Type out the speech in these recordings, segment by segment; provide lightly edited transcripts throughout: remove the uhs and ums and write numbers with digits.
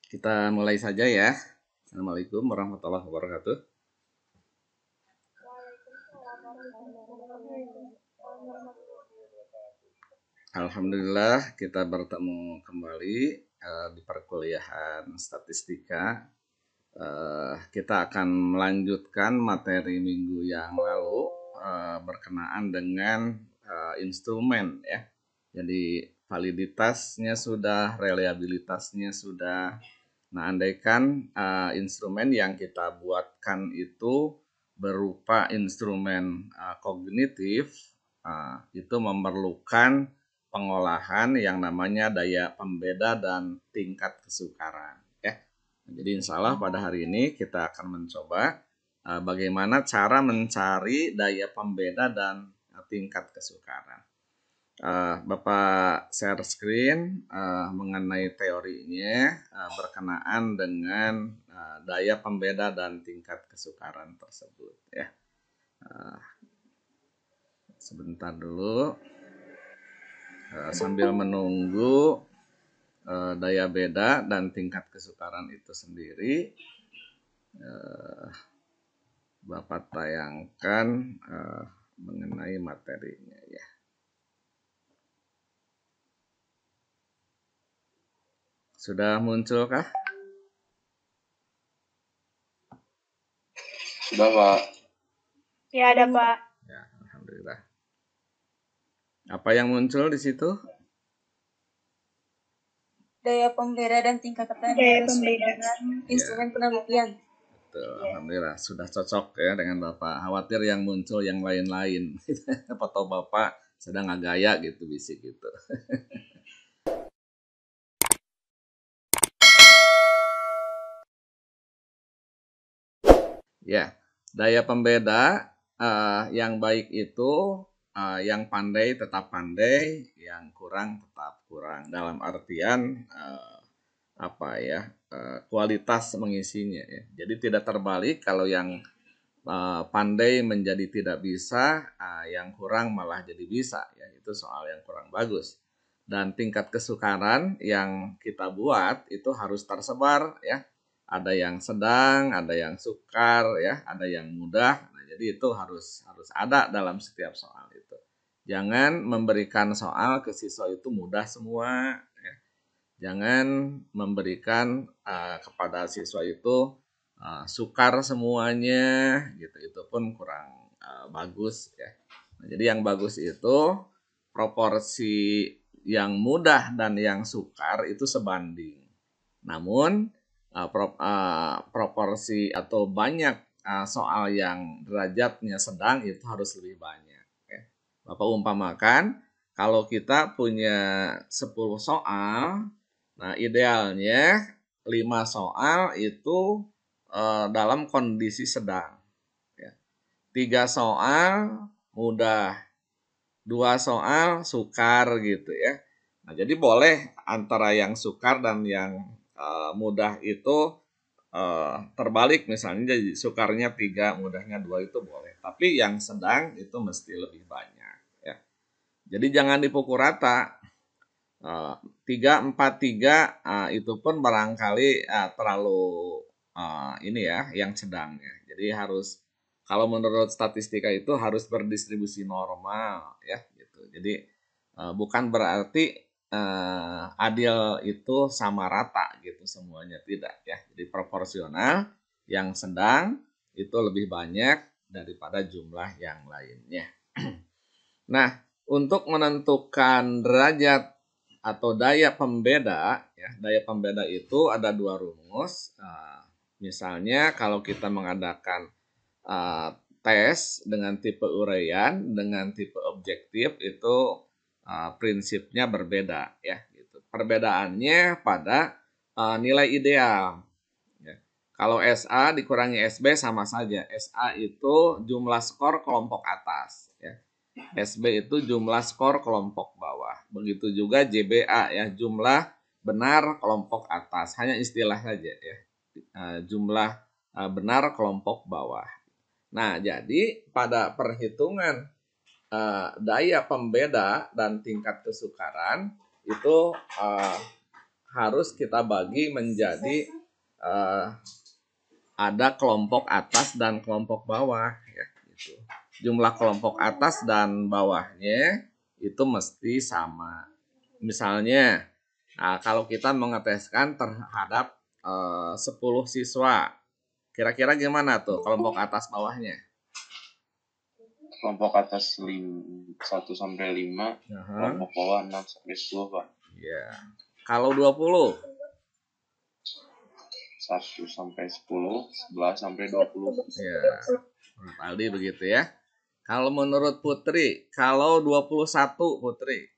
Kita mulai saja ya. Assalamualaikum warahmatullahi wabarakatuh. Alhamdulillah kita bertemu kembali di perkuliahan statistika. Kita akan melanjutkan materi minggu yang lalu berkenaan dengan instrumen ya. Jadi validitasnya sudah, reliabilitasnya sudah. Nah, andaikan instrumen yang kita buatkan itu berupa instrumen kognitif, itu memerlukan pengolahan yang namanya daya pembeda dan tingkat kesukaran. Ya. Jadi insya Allah pada hari ini kita akan mencoba bagaimana cara mencari daya pembeda dan tingkat kesukaran. Bapak share screen mengenai teorinya berkenaan dengan daya pembeda dan tingkat kesukaran tersebut ya. Sebentar dulu sambil menunggu daya beda dan tingkat kesukaran itu sendiri Bapak tayangkan mengenai materinya ya. Sudah munculkah? Sudah, Pak. Ya, ada, Pak. Ya, alhamdulillah. Apa yang muncul di situ? Daya pembeda dan tingkat kesukaran instrumen penelitian. Betul, alhamdulillah sudah cocok ya dengan Bapak. Khawatir yang muncul yang lain-lain. Apa tahu Bapak sedang ngagaya gitu bisik gitu. Ya, daya pembeda yang baik itu yang pandai tetap pandai, yang kurang tetap kurang. Dalam artian kualitas mengisinya ya. Jadi tidak terbalik kalau yang pandai menjadi tidak bisa, yang kurang malah jadi bisa ya. Itu soal yang kurang bagus. Dan tingkat kesukaran yang kita buat itu harus tersebar ya. Ada yang sedang, ada yang sukar ya, ada yang mudah. Nah, jadi itu harus ada dalam setiap soal itu. Jangan memberikan soal ke siswa itu mudah semua ya. Jangan memberikan kepada siswa itu sukar semuanya gitu. Itu pun kurang bagus ya. Nah, jadi yang bagus itu proporsi yang mudah dan yang sukar itu sebanding. Namun proporsi atau banyak soal yang derajatnya sedang itu harus lebih banyak ya. Bapak umpamakan kalau kita punya 10 soal, nah idealnya 5 soal itu dalam kondisi sedang ya. 3 soal mudah, 2 soal sukar gitu ya. Nah, jadi boleh antara yang sukar dan yang mudah itu terbalik, misalnya jadi sukarnya 3, mudahnya 2 itu boleh. Tapi yang sedang itu mesti lebih banyak ya. Jadi jangan dipukul rata. 3, 4, 3 itu pun barangkali terlalu ini ya yang sedang ya. Jadi harus, kalau menurut statistika itu harus berdistribusi normal ya gitu. Jadi bukan berarti adil itu sama rata gitu semuanya, tidak ya. Jadi proporsional, yang sedang itu lebih banyak daripada jumlah yang lainnya. Nah, untuk menentukan derajat atau daya pembeda ya, daya pembeda itu ada 2 rumus. Misalnya kalau kita mengadakan tes dengan tipe uraian dengan tipe objektif itu prinsipnya berbeda ya gitu. Perbedaannya pada nilai ideal ya. Kalau SA dikurangi SB sama saja. SA itu jumlah skor kelompok atas ya. SB itu jumlah skor kelompok bawah. Begitu juga JBA ya, jumlah benar kelompok atas. Hanya istilah saja ya. Jumlah benar kelompok bawah. Nah, jadi pada perhitungan daya pembeda dan tingkat kesukaran itu harus kita bagi menjadi ada kelompok atas dan kelompok bawah ya gitu. Jumlah kelompok atas dan bawahnya itu mesti sama. Misalnya, kalau kita mengeteskan terhadap 10 siswa, kira-kira gimana tuh kelompok atas bawahnya? Kelompok atas 1 sampai 5, kelompok bawah 6 sampai 10, Pak. Ya. Kalau 20? 1 sampai 10, 11 sampai 20. Ya. Menurut Aldi begitu ya. Kalau menurut Putri, kalau 21 Putri?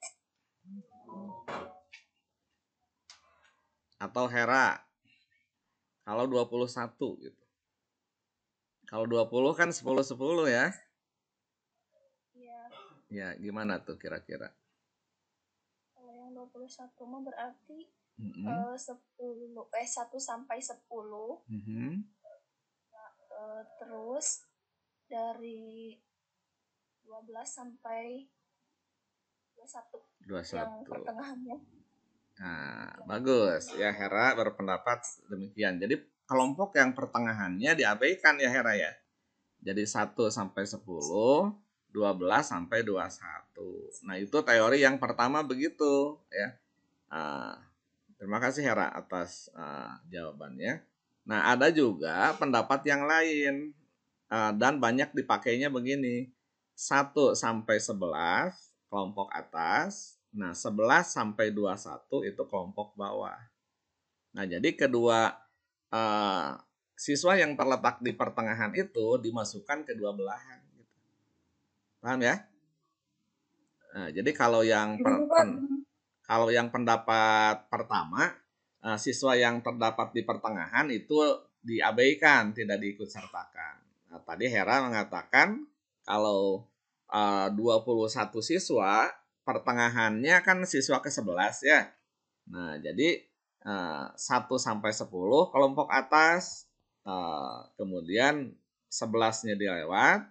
Atau Hera? Kalau 21 gitu. Kalau 20 kan 10-10 ya. Iya. Ya, gimana tuh kira-kira? Kalau yang 21 mah berarti 1 sampai 10. Terus dari 12 sampai 21. Yang pertengahannya. Nah, bagus. Ya, Hera berpendapat demikian. Jadi kelompok yang pertengahannya diabaikan ya Hera ya. Jadi 1 sampai 10, 12 sampai 21. Nah, itu teori yang pertama begitu ya. Terima kasih Hera atas jawabannya. Nah, ada juga pendapat yang lain dan banyak dipakainya begini. 1 sampai 11 kelompok atas. Nah, 11 sampai 21 itu kelompok bawah. Nah, jadi kedua siswa yang terletak di pertengahan itu dimasukkan ke dua belahan. Paham ya? Nah, jadi kalau yang pendapat pertama, siswa yang terdapat di pertengahan itu diabaikan, tidak diikut sertakan. Nah, tadi Hera mengatakan kalau 21 siswa, pertengahannya kan siswa ke-11 ya. Nah, jadi 1 sampai 10 kelompok atas, kemudian 11-nya dilewat,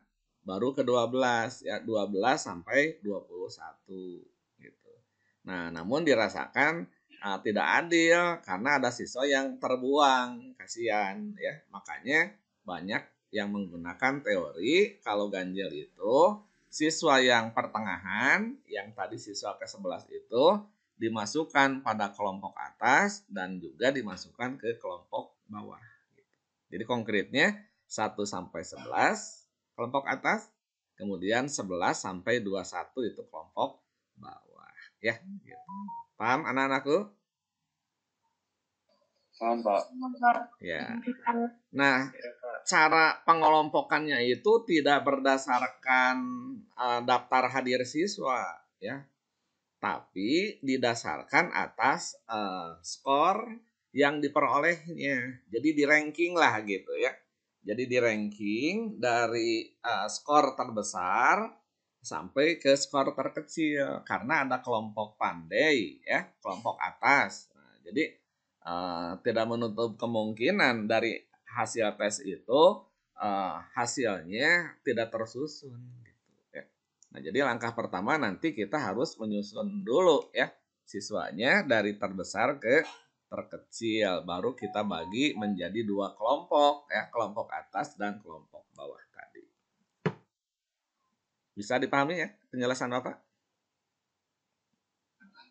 baru ke-12 ya, 12 sampai 21 gitu. Nah, namun dirasakan tidak adil karena ada siswa yang terbuang, kasihan ya. Makanya banyak yang menggunakan teori kalau ganjil itu siswa yang pertengahan, yang tadi siswa ke-11 itu dimasukkan pada kelompok atas dan juga dimasukkan ke kelompok bawah. Jadi konkretnya 1 sampai 11 kelompok atas, kemudian 11 sampai 21 itu kelompok bawah. Ya, gitu. Paham anak-anakku? Paham, Pak. Ya. Nah, cara pengelompokannya itu tidak berdasarkan daftar hadir siswa, ya, tapi didasarkan atas skor yang diperolehnya. Jadi di ranking lah gitu ya. Jadi di ranking dari skor terbesar sampai ke skor terkecil karena ada kelompok pandai ya, kelompok atas. Nah, jadi tidak menutup kemungkinan dari hasil tes itu hasilnya tidak tersusun gitu ya. Nah, jadi langkah pertama nanti kita harus menyusun dulu ya siswanya dari terbesar ke terkecil, baru kita bagi menjadi dua kelompok ya, kelompok atas dan kelompok bawah tadi. Bisa dipahami ya penjelasan Bapak?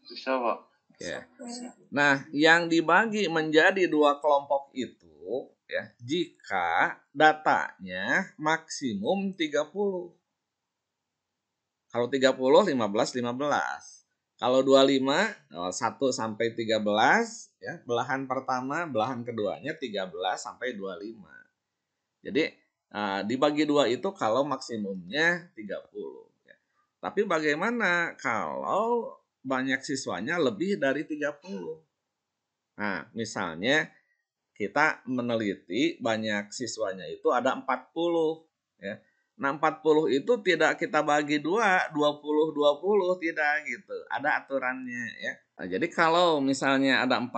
Bisa, Pak. Ya. Nah, yang dibagi menjadi dua kelompok itu ya, jika datanya maksimum 30. Kalau 30, 15, 15. Kalau 25, 1 sampai 13, ya, belahan pertama, belahan keduanya 13 sampai 25. Jadi, dibagi dua itu kalau maksimumnya 30. Ya. Tapi bagaimana kalau banyak siswanya lebih dari 30? Nah, misalnya kita meneliti banyak siswanya itu ada 40 ya. Nah, 40 itu tidak kita bagi dua, 20 tidak gitu. Ada aturannya ya. Nah, jadi kalau misalnya ada 40,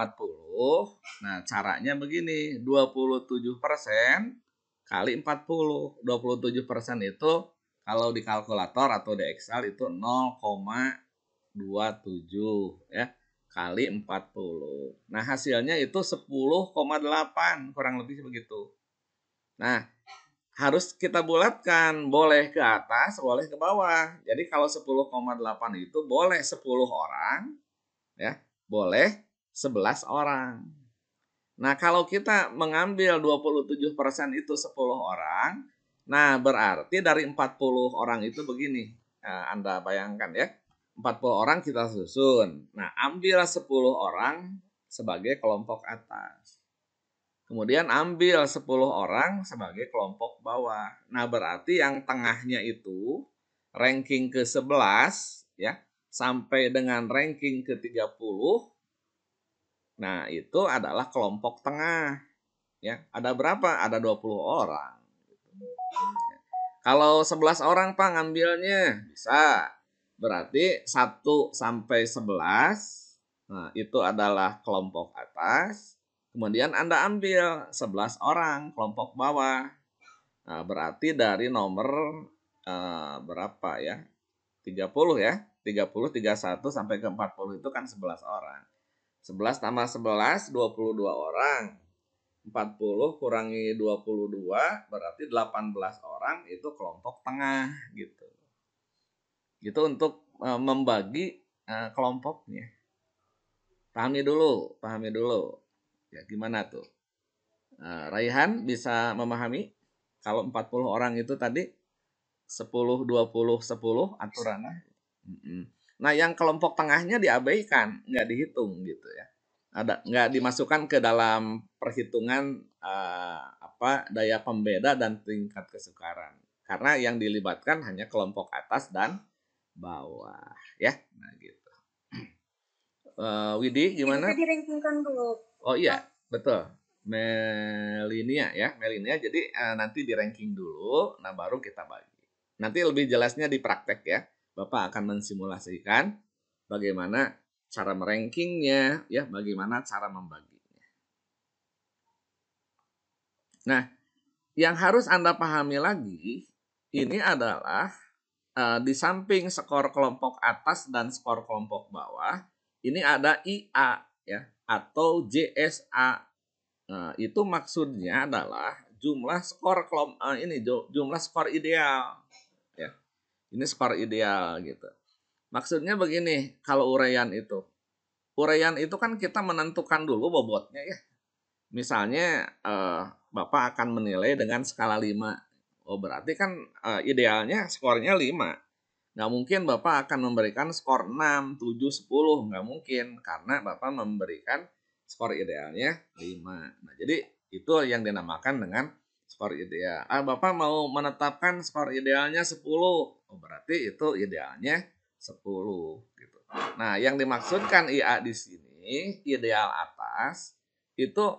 nah caranya begini, 27% kali 40. 27% itu kalau di kalkulator atau di Excel itu 0,27 ya. kali 40. Nah, hasilnya itu 10,8, kurang lebih begitu. Nah, harus kita bulatkan, boleh ke atas, boleh ke bawah. Jadi kalau 10,8 itu boleh 10 orang, ya, boleh 11 orang. Nah, kalau kita mengambil 27% itu 10 orang, nah berarti dari 40 orang itu begini. Nah, Anda bayangkan ya, 40 orang kita susun. Nah, ambil 10 orang sebagai kelompok atas. Kemudian ambil 10 orang sebagai kelompok bawah. Nah, berarti yang tengahnya itu ranking ke-11 ya, sampai dengan ranking ke-30. Nah, itu adalah kelompok tengah. Ya, ada berapa? Ada 20 orang. Kalau 11 orang Pak ngambilnya bisa. Berarti 1 sampai 11. Nah, itu adalah kelompok atas. Kemudian Anda ambil 11 orang kelompok bawah. Nah, berarti dari nomor berapa ya? 30 ya. 30, 31 sampai ke 40 itu kan 11 orang. 11 tambah 11, 22 orang. 40 kurangi 22 berarti 18 orang itu kelompok tengah gitu. Gitu untuk membagi kelompoknya. Pahami dulu. Ya gimana tuh? Raihan bisa memahami kalau 40 orang itu tadi 10 20 10 aturannya. Nah, yang kelompok tengahnya diabaikan, nggak dihitung gitu ya. Nggak dimasukkan ke dalam perhitungan daya pembeda dan tingkat kesukaran. Karena yang dilibatkan hanya kelompok atas dan bawah ya. Nah, gitu. Widi gimana? Itu di-rankingkan dulu. Oh iya, betul. Melinia ya, Melinia. Jadi nanti di ranking dulu, nah baru kita bagi. Nanti lebih jelasnya di praktek ya. Bapak akan mensimulasikan bagaimana cara merankingnya, ya, bagaimana cara membaginya. Nah, yang harus Anda pahami lagi, ini adalah di samping skor kelompok atas dan skor kelompok bawah, ini ada IA ya, atau JSA. Nah, itu maksudnya adalah jumlah skor jumlah skor ideal ya. Ini skor ideal gitu. Maksudnya begini, kalau uraian itu. Uraian itu kan kita menentukan dulu bobotnya ya. Misalnya Bapak akan menilai dengan skala 5. Oh, berarti kan idealnya skornya 5. Nggak mungkin Bapak akan memberikan skor 6, 7, 10. Nggak mungkin. Karena Bapak memberikan skor idealnya 5. Nah, jadi itu yang dinamakan dengan skor ideal. Bapak mau menetapkan skor idealnya 10. Oh, berarti itu idealnya 10 gitu. Nah, yang dimaksudkan IA di sini ideal atas itu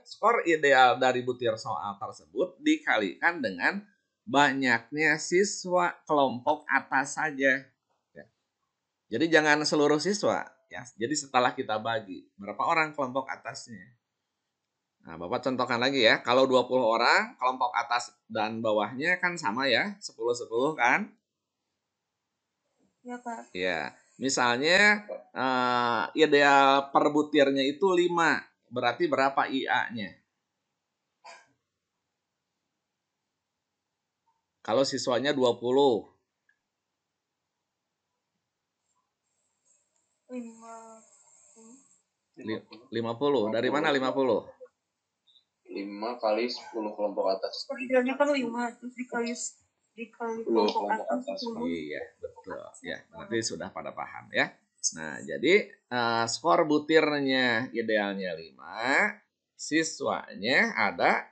skor ideal dari butir soal tersebut dikalikan dengan banyaknya siswa kelompok atas saja. Ya. Jadi jangan seluruh siswa ya. Jadi setelah kita bagi berapa orang kelompok atasnya. Nah, Bapak contohkan lagi ya. Kalau 20 orang, kelompok atas dan bawahnya kan sama ya, 10-10 kan? Ya, Pak. Ya. Misalnya ideal per butirnya itu 5. Berarti berapa IA-nya? Kalau siswanya 20. 50. Dari mana 50? 5 kali 10 kelompok atas. Idealnya kan 5, terus dikali kelompok atas 10. Iya, betul. Ya, berarti sudah pada paham ya. Nah, jadi skor butirnya idealnya 5, siswanya ada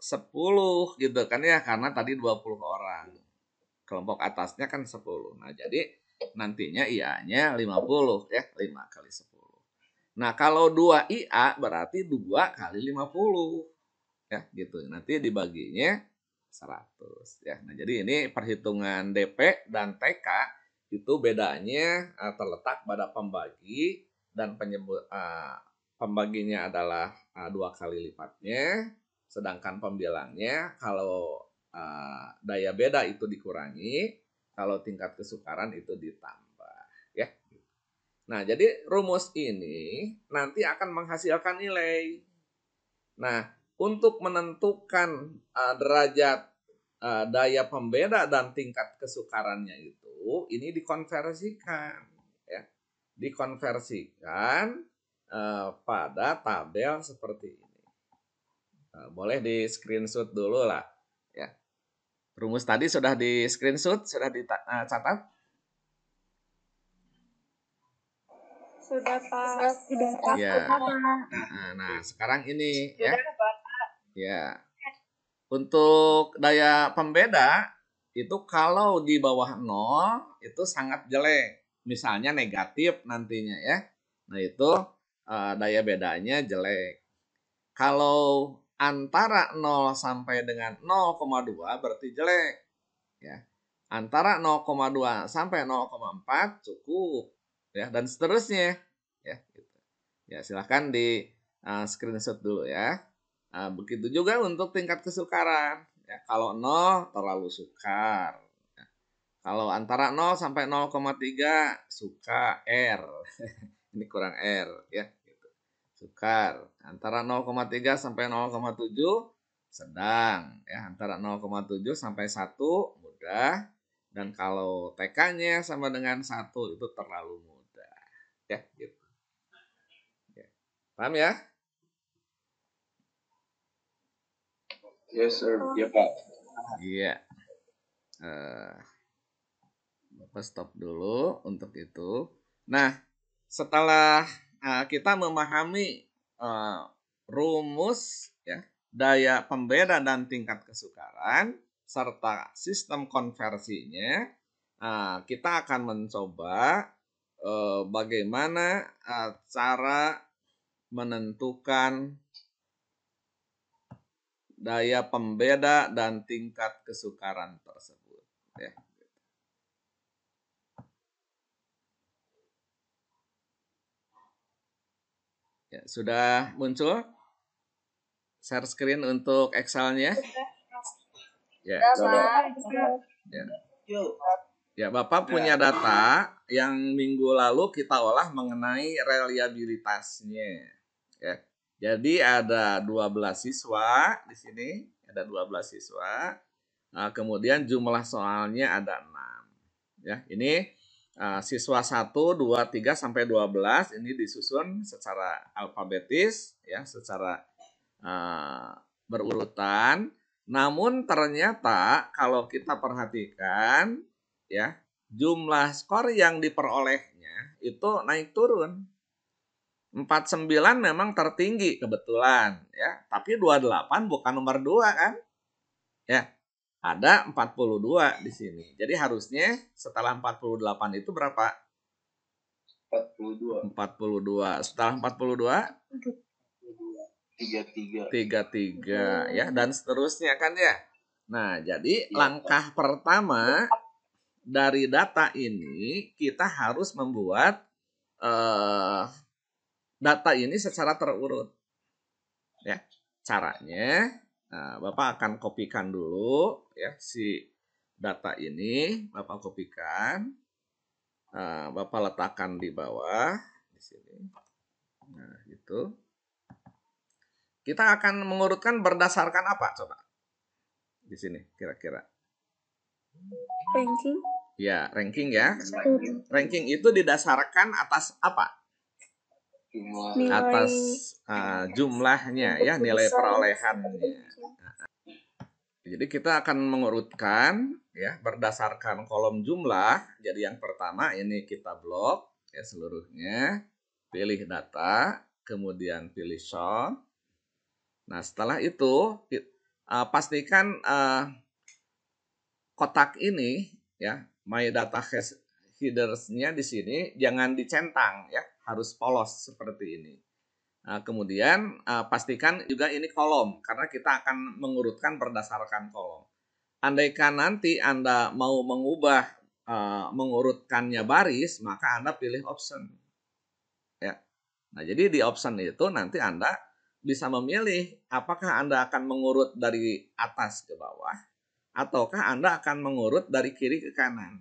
10 gitu kan ya, karena tadi 20 orang. Kelompok atasnya kan 10. Nah, jadi nantinya IA-nya 50 ya, 5 kali 10. Nah, kalau 2 IA berarti 2 kali 50. Ya, gitu. Nanti dibaginya 100 ya. Nah, jadi ini perhitungan DP dan TK itu bedanya terletak pada pembagi dan pembaginya adalah 2 kali lipatnya, sedangkan pembilangnya kalau daya beda itu dikurangi, kalau tingkat kesukaran itu ditambah ya. Nah, jadi rumus ini nanti akan menghasilkan nilai. Nah, untuk menentukan derajat daya pembeda dan tingkat kesukarannya itu, ini dikonversikan, ya, dikonversikan pada tabel seperti ini. Boleh di screenshot dulu lah, ya. Rumus tadi sudah di screenshot, sudah dicatat. Sudah Pak. Sudah Ya. Nah, sekarang ini ya. Ya. Untuk daya pembeda itu kalau di bawah 0 itu sangat jelek. Misalnya negatif nantinya ya. Nah, itu daya bedanya jelek. Kalau antara 0 sampai dengan 0,2 berarti jelek. Ya. Antara 0,2 sampai 0,4 cukup. Ya, dan seterusnya. Ya, gitu. Ya, silahkan di screenshot dulu ya. Begitu juga untuk tingkat kesukaran. Ya, kalau 0 terlalu sukar. Ya. Kalau antara 0 sampai 0,3 suka R. Ini kurang R ya. Gitu. Sukar. Antara 0,3 sampai 0,7 sedang. Ya, antara 0,7 sampai 1 mudah. Dan kalau TK-nya sama dengan 1 itu terlalu mudah. Ya, gitu. Ya. Paham ya? Yes, sir. Ya, Pak. Iya. Bapak stop dulu untuk itu. Nah, setelah kita memahami rumus ya, daya pembeda dan tingkat kesukaran serta sistem konversinya, kita akan mencoba bagaimana cara menentukan daya pembeda dan tingkat kesukaran tersebut. Ya. Ya, sudah muncul share screen untuk Excel-nya? Ya. Ya. Ya, Bapak punya data yang minggu lalu kita olah mengenai reliabilitasnya. Ya. Jadi ada 12 siswa di sini, ada 12 siswa. Nah, kemudian jumlah soalnya ada 6. Ya, ini siswa 1, 2, 3 sampai 12 ini disusun secara alfabetis ya, secara berurutan. Namun ternyata kalau kita perhatikan ya, jumlah skor yang diperolehnya itu naik turun. 49 memang tertinggi kebetulan ya, tapi 28 bukan nomor 2 kan? Ya. Ada 42 di sini. Jadi harusnya setelah 48 itu berapa? 42. 42. Setelah 42 33 ya, dan seterusnya kan ya. Nah, jadi langkah pertama dari data ini kita harus membuat data ini secara terurut. Ya. Caranya Bapak akan kopikan dulu ya si data ini, Bapak kopikan. Bapak letakkan di bawah di sini. Nah, gitu. Kita akan mengurutkan berdasarkan apa coba? Di sini kira-kira. Ranking. Ya, ranking ya. Ranking itu didasarkan atas apa? Nilai. Atas jumlahnya ya, nilai perolehannya. Jadi kita akan mengurutkan ya berdasarkan kolom jumlah. Jadi yang pertama ini kita blok ya seluruhnya. Pilih data, kemudian pilih sort. Nah, setelah itu pastikan kotak ini ya, my data headers-nya di sini jangan dicentang ya, harus polos seperti ini. Nah, kemudian pastikan juga ini kolom karena kita akan mengurutkan berdasarkan kolom. Andaikan nanti Anda mau mengubah mengurutkannya baris, maka Anda pilih option. Ya. Nah, jadi di option itu nanti Anda bisa memilih apakah Anda akan mengurut dari atas ke bawah ataukah Anda akan mengurut dari kiri ke kanan.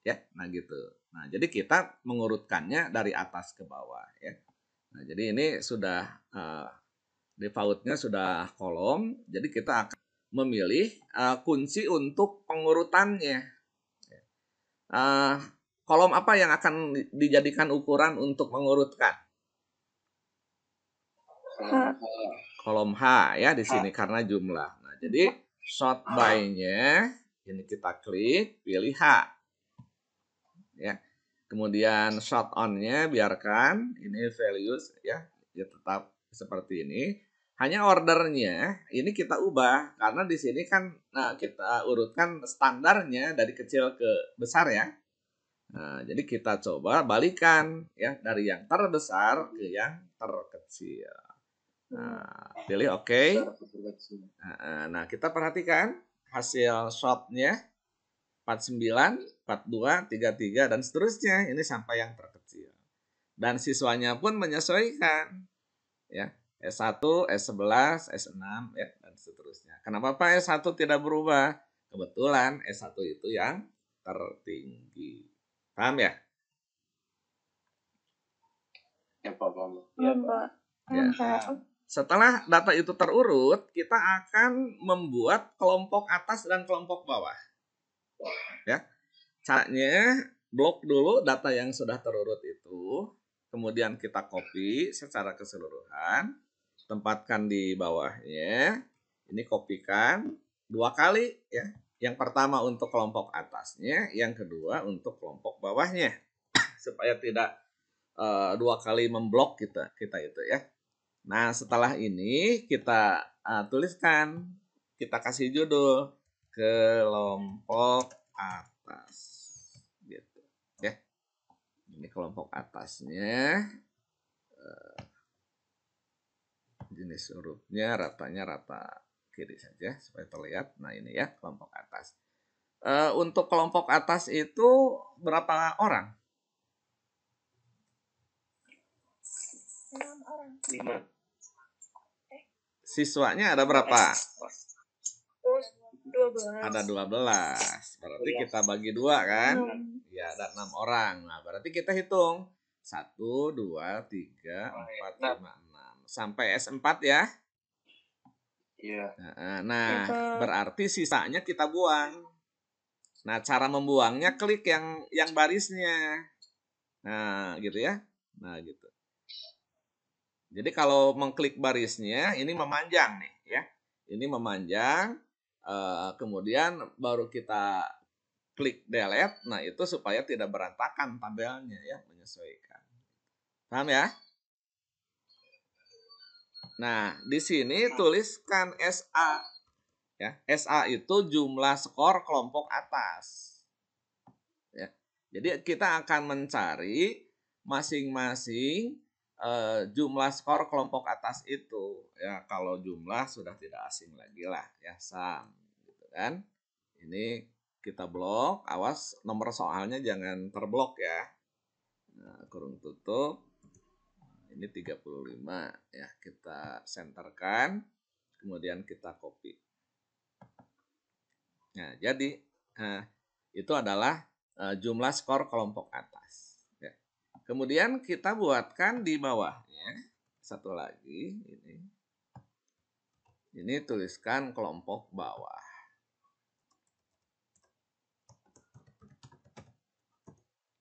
Ya, nah gitu. Nah, jadi kita mengurutkannya dari atas ke bawah ya. Nah, jadi ini sudah defaultnya sudah kolom, jadi kita akan memilih kunci untuk pengurutannya. Kolom apa yang akan dijadikan ukuran untuk mengurutkan? Kolom H ya di sini karena jumlah. Nah, jadi sort by-nya ini kita klik, pilih H. Ya. Kemudian sort on-nya biarkan ini values ya tetap seperti ini. Hanya ordernya ini kita ubah karena di sini kan kita urutkan standarnya dari kecil ke besar ya. Nah, jadi kita coba balikan ya dari yang terbesar ke yang terkecil. Nah, pilih OK. Nah, kita perhatikan hasil shotnya 49, 42, 33, dan seterusnya. Ini sampai yang terkecil. Dan siswanya pun menyesuaikan. Ya, S1, S11, S6, ya, dan seterusnya. Kenapa Pak S1 tidak berubah? Kebetulan S1 itu yang tertinggi. Paham ya? Ya, paham. Ya. Setelah data itu terurut, kita akan membuat kelompok atas dan kelompok bawah. Ya. Caranya blok dulu data yang sudah terurut itu, kemudian kita copy secara keseluruhan, tempatkan di bawahnya. Ini kopikan 2 kali ya. Yang pertama untuk kelompok atasnya, yang kedua untuk kelompok bawahnya. Supaya tidak 2 kali memblok kita itu ya. Nah, setelah ini kita tuliskan, kita kasih judul kelompok atas, gitu ya. Ini kelompok atasnya, jenis hurufnya ratanya rata kiri saja supaya terlihat. Nah, ini ya kelompok atas. Untuk kelompok atas itu berapa orang? 6 orang. 5. Siswanya ada berapa? 12. Ada 12. Berarti kita bagi 2 kan? Ya, ada 6 orang. Nah, berarti kita hitung. 1, 2, 3, 4, 5, 6. Sampai S4 ya. Iya. Nah, berarti sisanya kita buang. Nah, cara membuangnya klik yang barisnya. Nah, gitu ya. Nah, gitu. Jadi kalau mengklik barisnya, ini memanjang nih ya. Ini memanjang, kemudian baru kita klik delete. Nah, itu supaya tidak berantakan tabelnya ya, menyesuaikan. Paham ya? Nah, di sini tuliskan SA. Ya, SA itu jumlah skor kelompok atas. Ya. Jadi kita akan mencari masing-masing jumlah skor kelompok atas itu ya. Kalau jumlah sudah tidak asing lagi lah ya, sum gitu kan. Ini kita blok, awas nomor soalnya jangan terblok ya. Nah, kurung tutup. Ini 35 ya, kita senterkan, kemudian kita copy. Nah, jadi itu adalah jumlah skor kelompok atas. Kemudian kita buatkan di bawahnya satu lagi ini. Ini tuliskan kelompok bawah.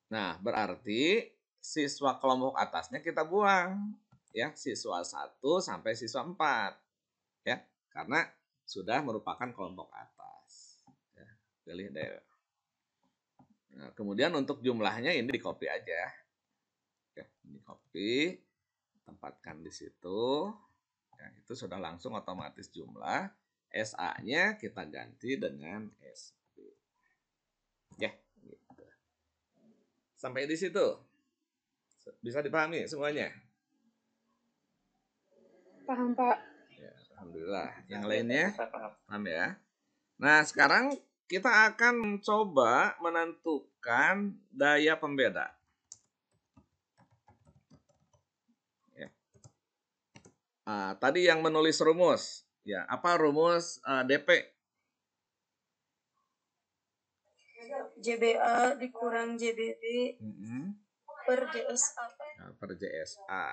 Nah, berarti siswa kelompok atasnya kita buang ya, siswa 1 sampai siswa 4. Ya, karena sudah merupakan kelompok atas. Ya, pilih deh. Nah, kemudian untuk jumlahnya ini di copy aja. Oke, ini copy, tempatkan di situ. Ya, itu sudah langsung otomatis jumlah. SA-nya kita ganti dengan SP. Ya, gitu. Sampai di situ. Bisa dipahami semuanya? Paham, Pak. Ya, alhamdulillah. Yang lainnya paham ya? Nah, sekarang kita akan coba menentukan daya pembeda. Tadi yang menulis rumus, ya apa rumus DP? JBA dikurang JBB per JSA. Nah, per JSA.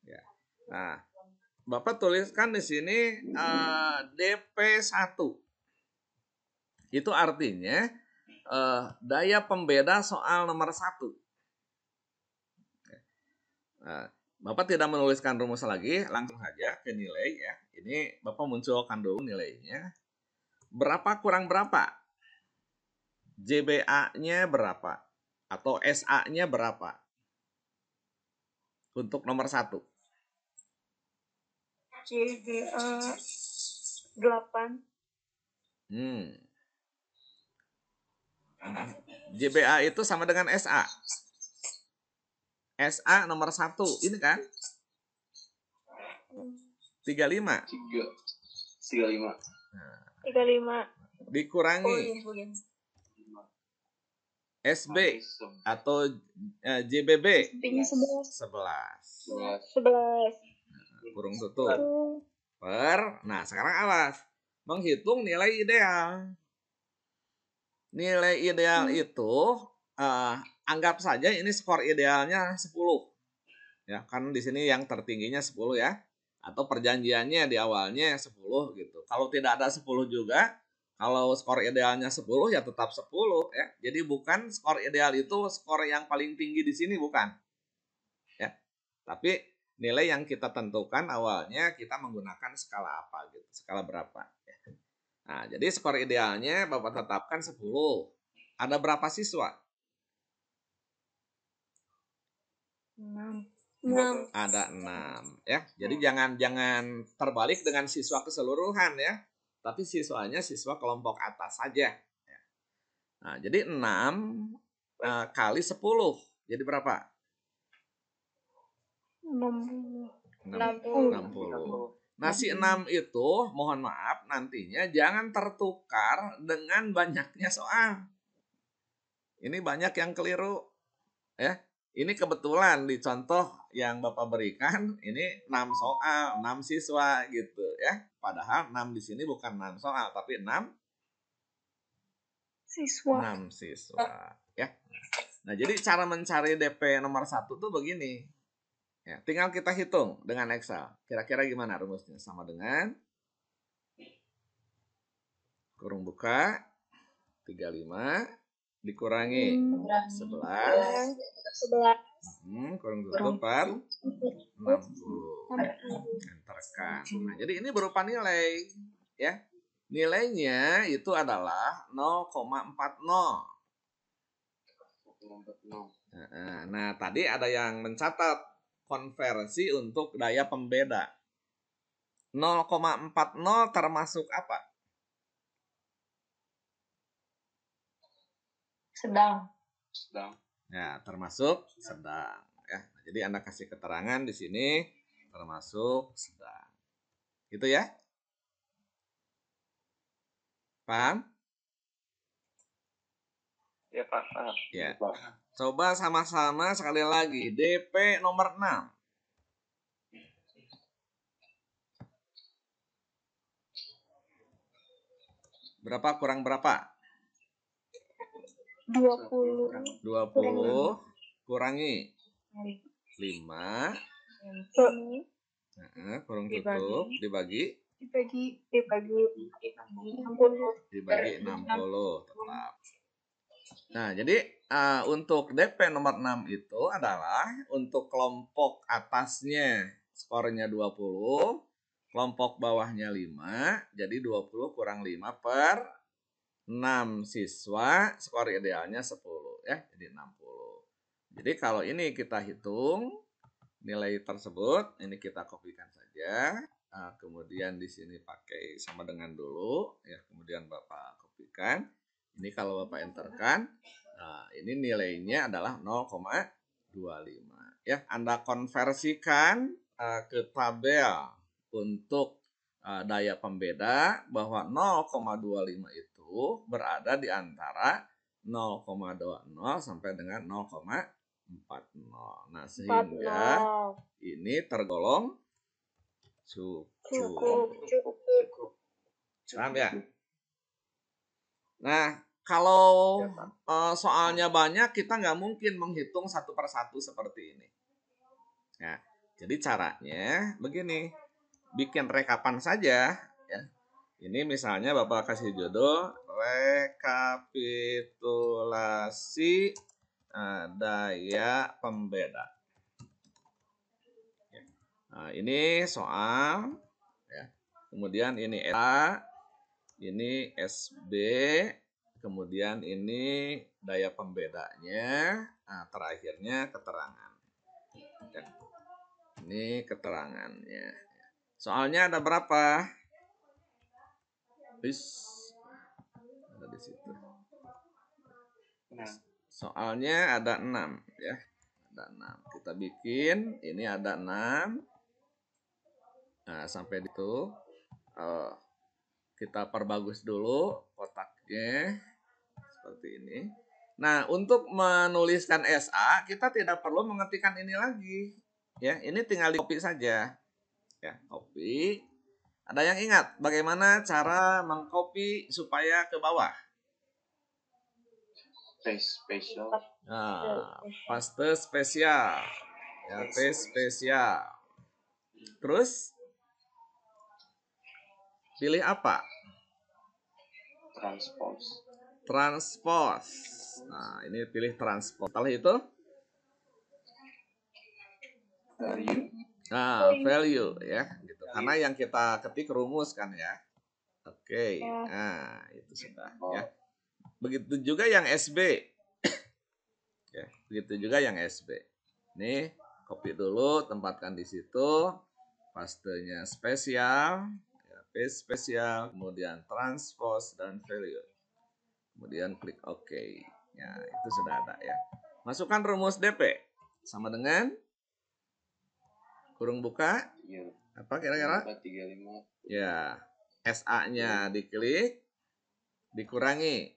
Ya. Nah, Bapak tuliskan di sini DP1. Itu artinya daya pembeda soal nomor 1. Nah, Bapak tidak menuliskan rumus lagi, langsung saja ke nilai ya. Ini Bapak munculkan dulu nilainya. Berapa kurang berapa? JBA-nya berapa? Atau SA-nya berapa? Untuk nomor 1. JBA 8. JBA itu sama dengan SA. SA nomor 1, ini kan? 35. 35. Nah, 35. dikurangi SB atau JBB. SB-nya 11. 11. Kurung tutup. Nah, sekarang awas. Menghitung nilai ideal. Nilai ideal itu anggap saja ini skor idealnya 10. Ya, kan di sini yang tertingginya 10 ya. Atau perjanjiannya di awalnya 10 gitu. Kalau tidak ada 10 juga, kalau skor idealnya 10 ya tetap 10 ya. Jadi bukan skor ideal itu skor yang paling tinggi di sini, bukan. Ya. Tapi nilai yang kita tentukan awalnya kita menggunakan skala apa gitu, skala berapa ya. Nah, jadi skor idealnya Bapak tetapkan 10. Ada berapa siswa? 6. Ada 6 ya. Jadi jangan terbalik dengan siswa keseluruhan ya. Tapi siswanya siswa kelompok atas saja ya. Nah, jadi 6 kali 10. Jadi berapa? 60. Nah, si 6 itu mohon maaf nantinya jangan tertukar dengan banyaknya soal. Ini banyak yang keliru ya. Ini kebetulan di contoh yang Bapak berikan ini 6 soal, 6 siswa gitu ya. Padahal 6 di sini bukan 6 soal tapi 6 siswa ya. Nah, jadi cara mencari DP nomor 1 tuh begini. Ya, tinggal kita hitung dengan Excel. Kira-kira gimana rumusnya? Sama dengan kurung buka 35 dikurangi 11 kurung tutup per 60. Enterkan. Nah, jadi ini berupa nilai ya. Nilainya itu adalah 0,40. Nah, tadi ada yang mencatat konversi untuk daya pembeda. 0,40 termasuk apa? Sedang. Ya, termasuk sedang ya. Jadi Anda kasih keterangan di sini termasuk sedang. Gitu ya? Paham? Ya, Pak. Ya. Coba sama-sama sekali lagi. DP nomor 6. Berapa kurang berapa? 20. 20 kurangi 5. Kurung tutup dibagi 60 tetap. Nah, jadi untuk DP nomor 6 itu adalah untuk kelompok atasnya skornya 20, kelompok bawahnya 5, jadi 20 kurang 5 per 6 siswa, skor idealnya 10 ya, jadi 60. Jadi kalau ini kita hitung nilai tersebut, ini kita kopikan saja. Kemudian di sini pakai sama dengan dulu ya, kemudian Bapak kopikan. Ini kalau Bapak enterkan, ini nilainya adalah 0,25 ya. Anda konversikan ke tabel untuk daya pembeda bahwa 0,25 itu berada di antara 0,20 sampai dengan 0,40. Nah, sehingga ini tergolong cukup. Paham ya? Nah, Kalau Ya, Pak. soalnya banyak, kita nggak mungkin menghitung satu persatu seperti ini. Nah, jadi caranya begini, bikin rekapan saja. Ya. Ini misalnya Bapak kasih judul rekapitulasi daya pembeda. Nah, ini soal, ya. Kemudian ini A, ini SB, kemudian ini daya pembedanya, nah terakhirnya keterangan. Dan ini keterangannya. Soalnya ada berapa? Ada di situ. Nah, Soalnya ada 6 ya. Ada 6. Kita bikin, ini ada 6. Nah, sampai itu kita perbagus dulu kotaknya seperti ini. Nah, untuk menuliskan SA kita tidak perlu mengetikkan ini lagi. Ya, ini tinggal di copy saja. Ya, copy. Ada yang ingat bagaimana cara mengcopy supaya ke bawah? spesial. Nah, paste spesial. Ya, paste spesial. Terus pilih apa? Transpose. Transpose. Nah, ini pilih transpose. Setelah itu? Value. Nah, value ya, gitu. Karena yang kita ketik rumus kan ya. Oke. Nah, itu sudah ya. Begitu juga yang SB. Ya, begitu juga yang SB. Nih, copy dulu, tempatkan di situ. Pastenya spesial, ya, paste spesial, kemudian transpose dan value. Kemudian klik OK. Ya, itu sudah ada ya. Masukkan rumus DP sama dengan kurung buka. Iya. Apa kira-kira? 35. Ya, SA-nya diklik, dikurangi.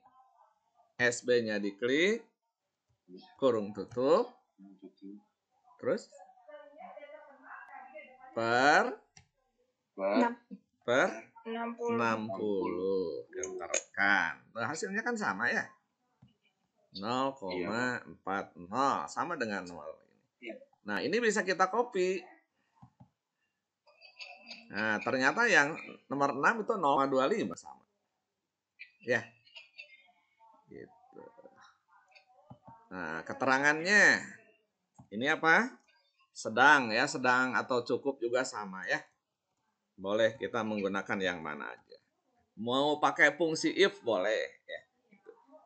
SB-nya diklik, kurung tutup, terus per 60 enterkan. Nah, hasilnya kan sama ya. 0,40 sama dengan 0 ini. Nah, ini bisa kita copy. Nah, ternyata yang nomor 6 itu 0,25 sama. Ya. Gitu. Nah, keterangannya ini apa? Sedang ya, sedang atau cukup juga sama ya. Boleh kita menggunakan yang mana aja. Mau pakai fungsi if boleh ya.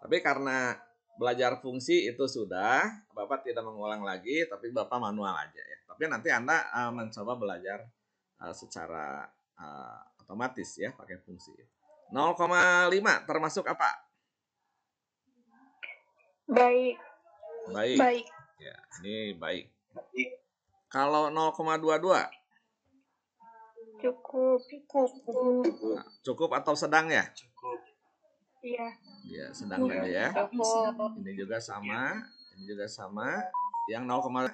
Tapi karena belajar fungsi itu sudah, Bapak tidak mengulang lagi, tapi Bapak manual aja ya. Tapi nanti Anda mencoba belajar secara otomatis ya pakai fungsi. 0,5 termasuk apa? Baik. Baik. Ya, ini baik. Kalau 0,22? Cukup. Nah, cukup atau sedang ya? Cukup. Iya. Ya, sedang tadi ya. Cukup. Ini juga sama, ini juga sama. Yang 0,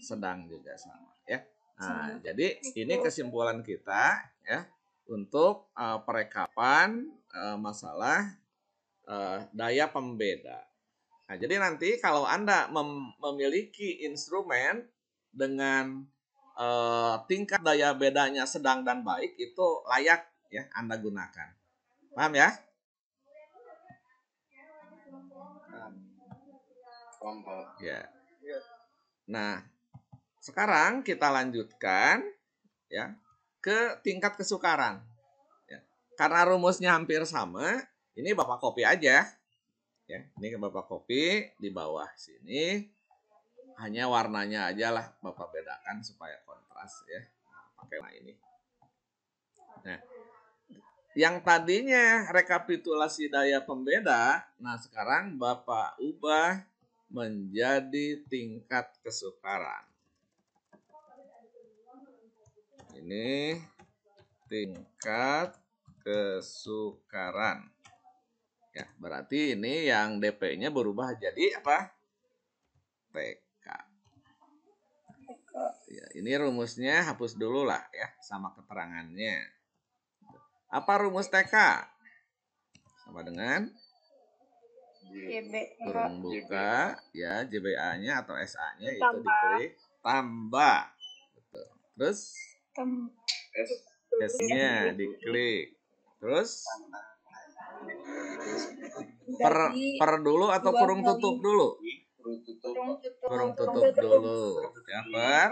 sedang juga sama ya. Nah, jadi ini kesimpulan kita ya untuk perekapan masalah daya pembeda. Nah, jadi nanti kalau Anda memiliki instrumen dengan tingkat daya bedanya sedang dan baik, itu layak ya Anda gunakan. Paham ya? Ya. Nah, sekarang kita lanjutkan ya ke tingkat kesukaran. Ya. Karena rumusnya hampir sama, ini Bapak copy aja. Ya, ini Bapak copy di bawah sini. Hanya warnanya aja lah Bapak bedakan supaya kontras ya. Nah, pakai warna ini. Nah, yang tadinya rekapitulasi daya pembeda, nah sekarang Bapak ubah menjadi tingkat kesukaran. Ini tingkat kesukaran. Ya, berarti ini yang DP-nya berubah jadi apa? TK. Ya, ini rumusnya hapus dulu lah ya sama keterangannya. Apa rumus TK? Sama dengan kurung buka, ya JBA-nya atau SA-nya itu Tambah. diklik tambah. Betul. Terus S-nya diklik. Terus per dulu atau kurung tutup dulu? Kurung tutup dulu. Ya, per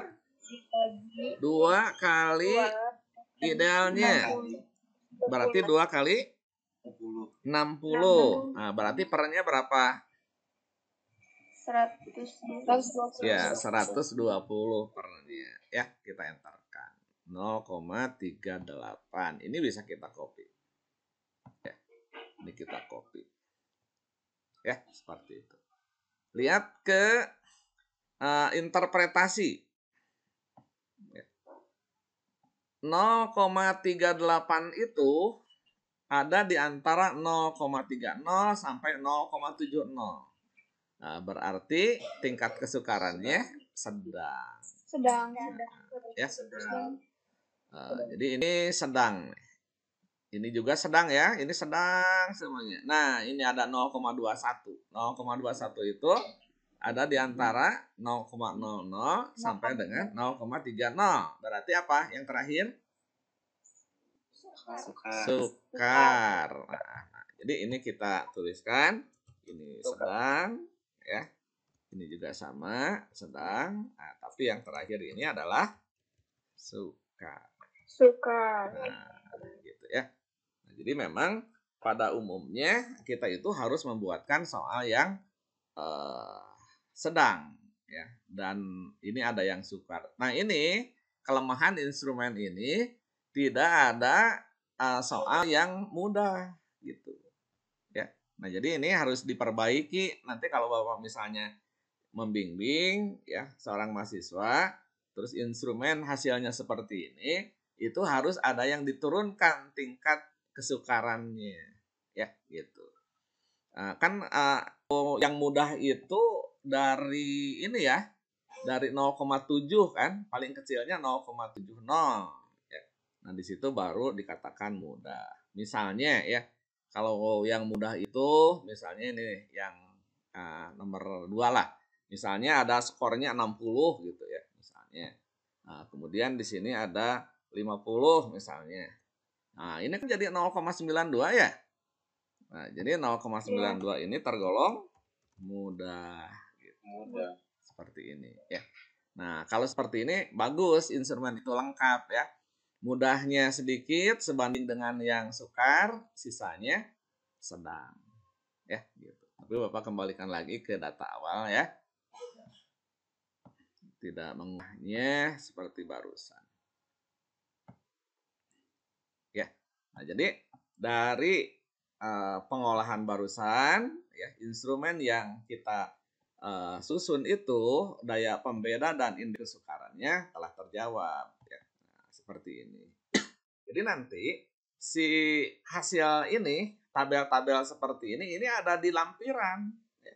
2 kali idealnya. Berarti 2 kali 60. Nah, berarti pernya berapa? 100. Ya, 120 pernya. Ya, kita enterkan. 0,38. Ini bisa kita copy. Ya, ini kita copy. Ya, seperti itu. Lihat ke interpretasi. 0,38 itu ada di antara 0,30 sampai 0,70. Nah, berarti tingkat kesukarannya sedang. Ya, sedang. Jadi ini sedang. Ini juga sedang ya, ini sedang semuanya. Nah, ini ada 0,21. 0,21 itu ada di antara 0,00 sampai dengan 0,30. Berarti apa yang terakhir? Sukar. Nah, jadi ini kita tuliskan. Ini sedang, ya. Ini juga sama, sedang. Nah, tapi yang terakhir ini adalah sukar. Nah, gitu ya. Nah, jadi memang pada umumnya kita itu harus membuatkan soal yang sedang, ya. Dan ini ada yang sukar. Nah, ini kelemahan instrumen ini tidak ada soal yang mudah gitu, ya. Nah, jadi ini harus diperbaiki nanti kalau Bapak misalnya membimbing ya seorang mahasiswa, terus instrumen hasilnya seperti ini, itu harus ada yang diturunkan tingkat kesukarannya, ya gitu. Kan yang mudah itu dari ini ya, dari 0,7 kan, paling kecilnya 0,70 ya. Nah, di situ baru dikatakan mudah. Misalnya ya, kalau yang mudah itu misalnya ini yang nomor 2 lah. Misalnya ada skornya 60 gitu ya, misalnya. Nah, kemudian di sini ada 50 misalnya. Nah, ini kan jadi 0,92 ya. Nah, jadi 0,92 ini tergolong mudah gitu. Mudah. Seperti ini ya. Nah, kalau seperti ini bagus, instrumen itu lengkap ya. Mudahnya sedikit sebanding dengan yang sukar, sisanya sedang. Ya, gitu. Tapi Bapak kembalikan lagi ke data awal ya. Tidak mengubahnya seperti barusan. Ya. Nah, jadi dari pengolahan barusan ya, instrumen yang kita susun itu daya pembeda dan indeks kesukarannya telah terjawab ya. Nah, seperti ini. Jadi nanti si hasil ini, tabel-tabel seperti ini ada di lampiran ya.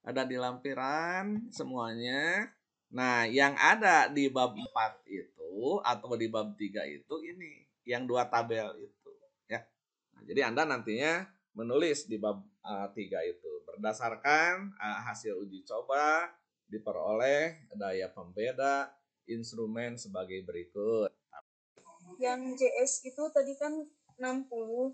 Ada di lampiran semuanya. Nah, yang ada di bab 4 itu atau di bab 3 itu ini yang 2 tabel itu ya. Nah, jadi Anda nantinya menulis di bab 3 itu berdasarkan hasil uji coba diperoleh daya pembeda instrumen sebagai berikut. Yang JS itu tadi kan 60.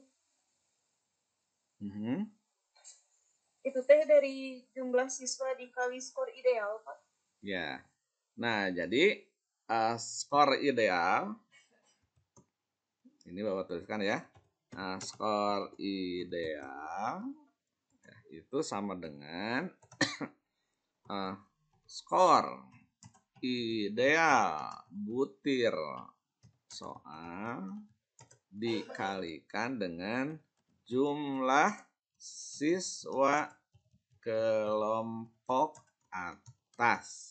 Itu teh dari jumlah siswa dikali skor ideal, Pak. Ya. Nah, jadi skor ideal ini Bapak tuliskan ya. Nah, skor ideal ya, itu sama dengan skor ideal butir soal dikalikan dengan jumlah siswa kelompok atas.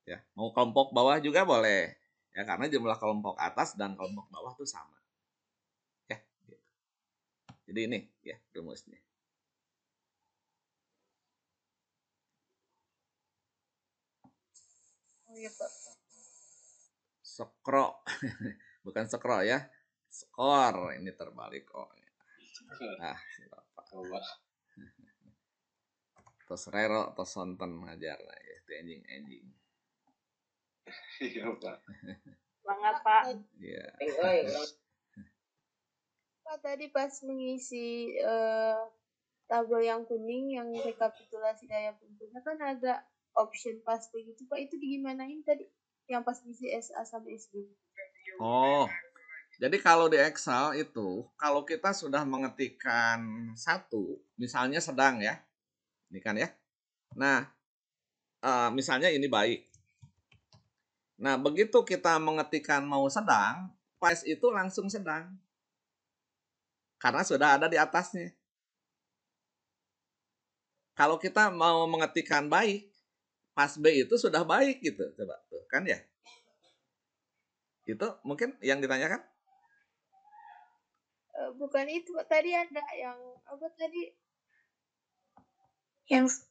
Ya, mau kelompok bawah juga boleh. Ya, karena jumlah kelompok atas dan kelompok bawah itu sama. Ya, gitu. Jadi ini ya rumusnya. Oh iya, Pak. Skro. Bukan skro ya. Skor ini terbalik kok. Nah, Bapak. Tos rero, tos sonten ngajarna ya, teu enjing-enjing. Iya, Pak. Banget, Pak. Iya. Pak, tadi pas mengisi tabel yang kuning yang rekapitulasi daya bungkusnya kan ada option paste gitu, Pak. Itu digimanain tadi? Yang pas ngisi SA sampai SB. Oh, jadi kalau di Excel itu, kalau kita sudah mengetikkan satu, misalnya sedang ya, ini kan ya. Nah, misalnya ini baik. Nah, begitu kita mengetikkan mau sedang, pas itu langsung sedang. Karena sudah ada di atasnya. Kalau kita mau mengetikkan baik, pas B itu sudah baik gitu. Coba tuh, kan ya? Itu mungkin yang ditanyakan? Bukan itu, Pak. Tadi ada yang apa tadi? Yang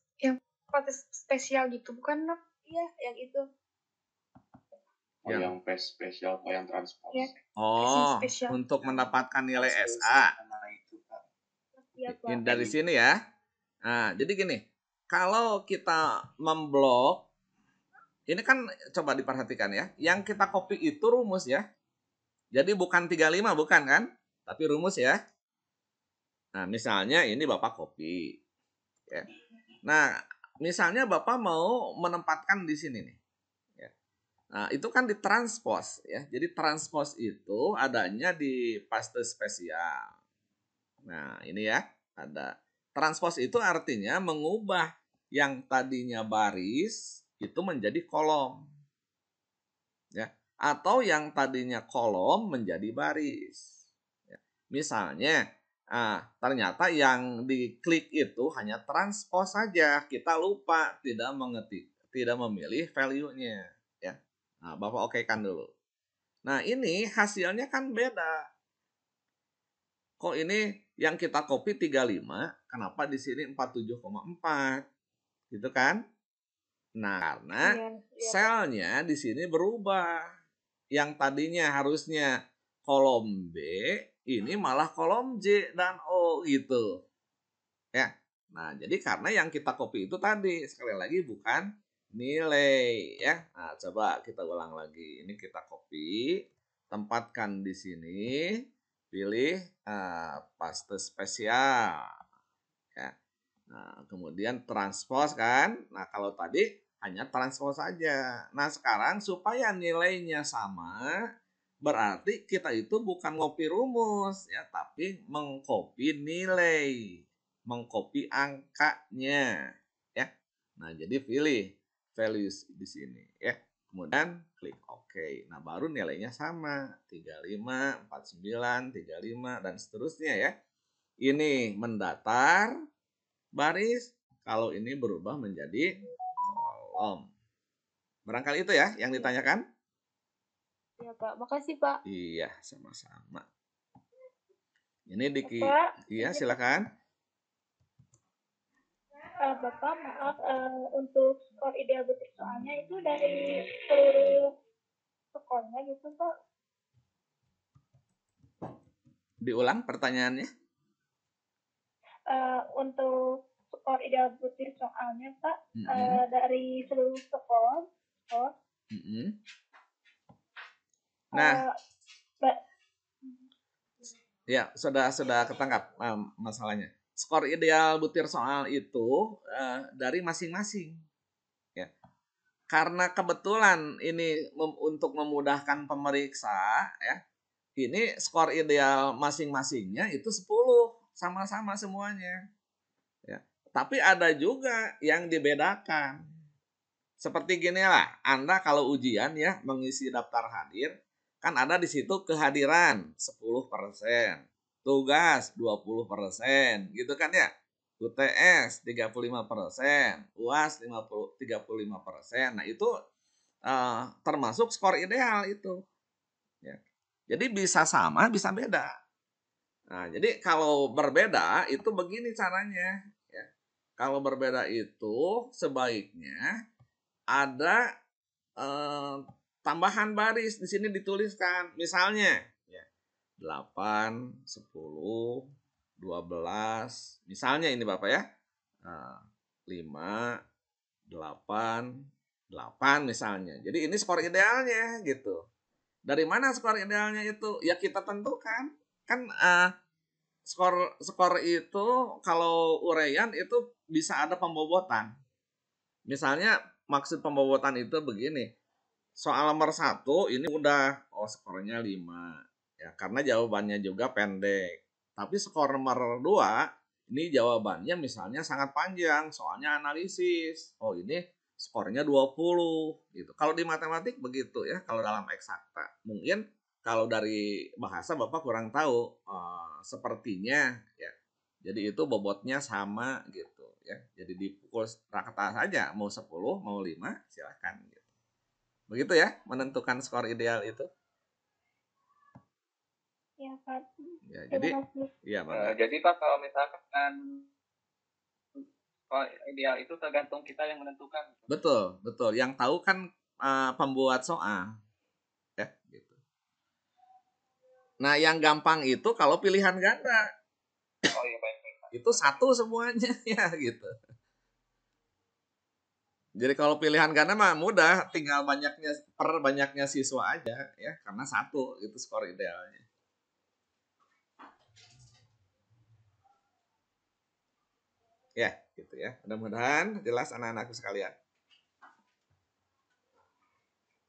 pakai spesial gitu, bukan, Nak? Iya, yang itu. Oh, yang PES spesial, Pak, yang transport. Ya. Oh, spesial. untuk mendapatkan nilai SA. Nah, itu, Pak. Iya, Pak. Ini dari sini ya. Nah, jadi gini, kalau kita memblok, ini kan coba diperhatikan ya. Yang kita copy itu rumus ya. Jadi bukan 35, bukan kan? Tapi rumus ya. Nah, misalnya ini Bapak copy. Ya. Nah, misalnya Bapak mau menempatkan di sini nih. Ya. Nah, itu kan ditranspose ya. Jadi transpose itu adanya di paste spesial. Nah, ini ya, ada. Transpose itu artinya mengubah yang tadinya baris itu menjadi kolom. Ya, atau yang tadinya kolom menjadi baris. Ya. Misalnya, ternyata yang diklik itu hanya transpose saja. Kita lupa tidak memilih value-nya. Ya. Nah, Bapak okekan dulu. Nah, ini hasilnya kan beda. Kok ini yang kita copy 35, kenapa di sini 47,4? Gitu kan? Nah, karena selnya di sini berubah. Yang tadinya harusnya kolom B, ini malah kolom J dan O gitu. Ya. Nah, jadi karena yang kita copy itu tadi, sekali lagi bukan nilai ya. Nah, coba kita ulang lagi. Ini kita copy, tempatkan di sini, pilih paste spesial ya. Nah, kemudian transpose kan. Nah, kalau tadi hanya transpose saja. Nah, sekarang supaya nilainya sama, berarti kita itu bukan ngopi rumus ya, tapi mengcopy nilai, mengcopy angkanya ya. Nah, jadi pilih values di sini ya. Kemudian klik OK. Nah, baru nilainya sama. 35, 49, 35 dan seterusnya ya. Ini mendatar baris, kalau ini berubah menjadi kolom. Barangkali itu ya yang ditanyakan? Iya, Pak. Makasih, Pak. Iya, sama-sama. Ini Pak, iya, silakan. Bapak, maaf, untuk skor ideal butir soalnya itu dari seluruh skornya gitu, Pak. Diulang pertanyaannya. Untuk skor ideal butir soalnya, Pak, dari seluruh skor. Nah, ya sudah ketangkap masalahnya. Skor ideal butir soal itu dari masing-masing. Ya. Karena kebetulan ini untuk memudahkan pemeriksa, ya, ini skor ideal masing-masingnya itu 10, sama-sama semuanya. Ya. Tapi ada juga yang dibedakan. Seperti gini lah, Anda kalau ujian ya mengisi daftar hadir, kan ada di situ kehadiran 10%, tugas 20%, gitu kan ya. UTS 35%, UAS 35%. Nah, itu termasuk skor ideal itu. Ya. Jadi bisa sama, bisa beda. Nah, jadi kalau berbeda itu begini caranya. Ya. Kalau berbeda itu sebaiknya ada tambahan baris di sini dituliskan. Misalnya ya, 8, 10, 12. Misalnya ini Bapak ya. 5, 5, 8, 8 misalnya. Jadi ini skor idealnya gitu. Dari mana skor idealnya itu? Ya kita tentukan. Kan skor itu kalau uraian itu bisa ada pembobotan. Misalnya maksud pembobotan itu begini. Soal nomor 1 ini udah skornya 5. Ya, karena jawabannya juga pendek. Tapi skor nomor 2 ini jawabannya misalnya sangat panjang, soalnya analisis. Oh, ini skornya 20 gitu. Kalau di matematik begitu ya, kalau dalam eksakta. Mungkin kalau dari bahasa Bapak kurang tahu, sepertinya ya. Jadi itu bobotnya sama gitu ya. Jadi dipukul rata saja, mau 10, mau 5, silakan gitu. Begitu ya, menentukan skor ideal itu. Ya, Pak. Ya, Terima kasih. iya, jadi Pak, kalau misalkan skor ideal itu tergantung kita yang menentukan. Betul, betul. Yang tahu kan pembuat soal. Ya, gitu. Nah, yang gampang itu kalau pilihan ganda. Oh iya, baik. Itu satu semuanya ya gitu. Jadi kalau pilihan ganda mah mudah, tinggal banyaknya siswa aja ya, karena satu itu skor idealnya. Ya, gitu ya. Mudah-mudahan jelas anak-anakku sekalian.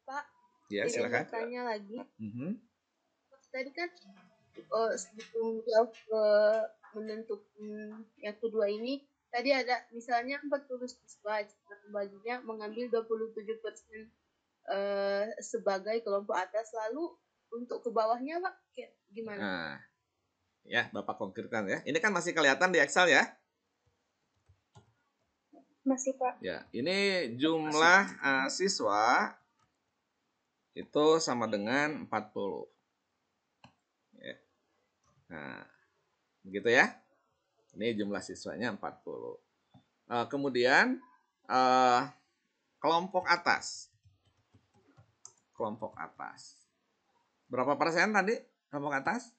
Pak, Ya, izin silakan. bertanya lagi. Tadi kan sebelum jauh ke menentukan yang kedua ini, tadi ada misalnya 40 siswa, pembaginya mengambil 27% sebagai kelompok atas, lalu untuk ke bawahnya Pak gimana? Nah, ya Bapak konkretkan ya. Ini kan masih kelihatan di Excel ya? Masih Pak. Ya, ini jumlah siswa itu sama dengan 40. Ya. Nah, begitu ya. Ini jumlah siswanya 40. Kemudian kelompok atas. Kelompok atas. Berapa persen tadi kelompok atas?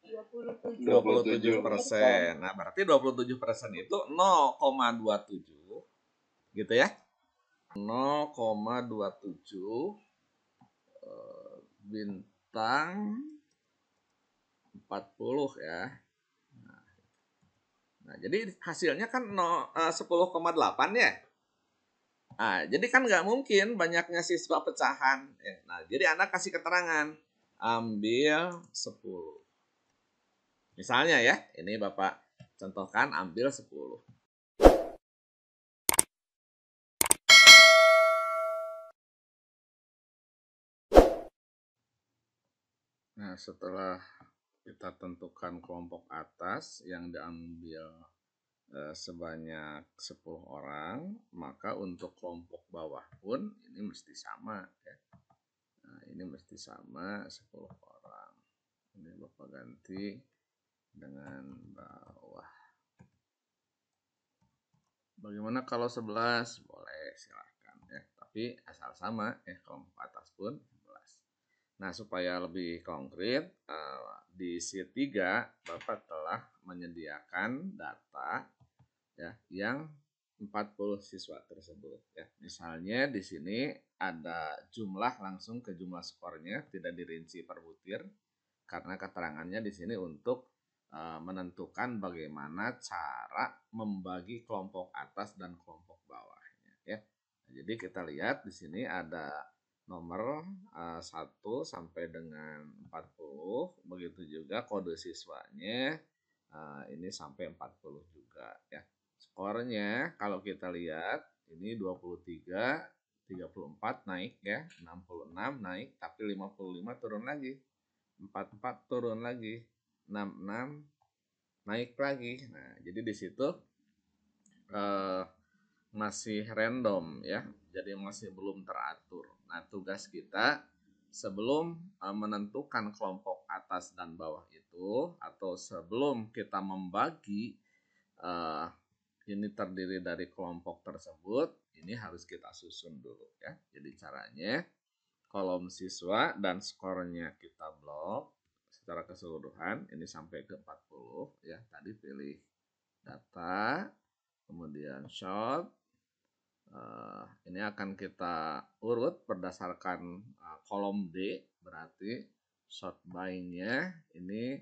27%. Nah, berarti 27% itu 0,27 gitu ya. 0,27 bintang 40 ya. Nah, jadi hasilnya kan 10,8 ya. Nah, jadi kan nggak mungkin banyaknya siswa pecahan. Nah, jadi Anda kasih keterangan. Ambil 10. Misalnya ya, ini Bapak contohkan ambil 10. Nah, setelah kita tentukan kelompok atas yang diambil sebanyak 10 orang, maka untuk kelompok bawah pun ini mesti sama ya. Nah, ini mesti sama 10 orang. Ini Bapak ganti dengan bawah. Bagaimana kalau 11? Boleh, silahkan ya. Tapi asal sama ya, kelompok atas pun 11. Nah, supaya lebih konkret, di sheet 3 Bapak telah menyediakan data ya yang 40 siswa tersebut ya. Misalnya di sini ada jumlah langsung ke jumlah skornya, tidak dirinci per butir karena keterangannya di sini untuk menentukan bagaimana cara membagi kelompok atas dan kelompok bawahnya ya. Jadi kita lihat di sini ada nomor 1 sampai dengan 40, begitu juga kode siswanya ini sampai 40 juga ya. Skornya kalau kita lihat ini 23, 34 naik ya, 66 naik, tapi 55 turun lagi. 44 turun lagi, 66 naik lagi. Nah, jadi di situ masih random ya, jadi masih belum teratur. Nah, tugas kita sebelum menentukan kelompok atas dan bawah itu, atau sebelum kita membagi ini terdiri dari kelompok tersebut, ini harus kita susun dulu ya. Jadi caranya kolom siswa dan skornya kita blok secara keseluruhan, ini sampai ke 40 ya. Tadi pilih data, kemudian short. Ini akan kita urut berdasarkan kolom D, berarti short buy-nya ini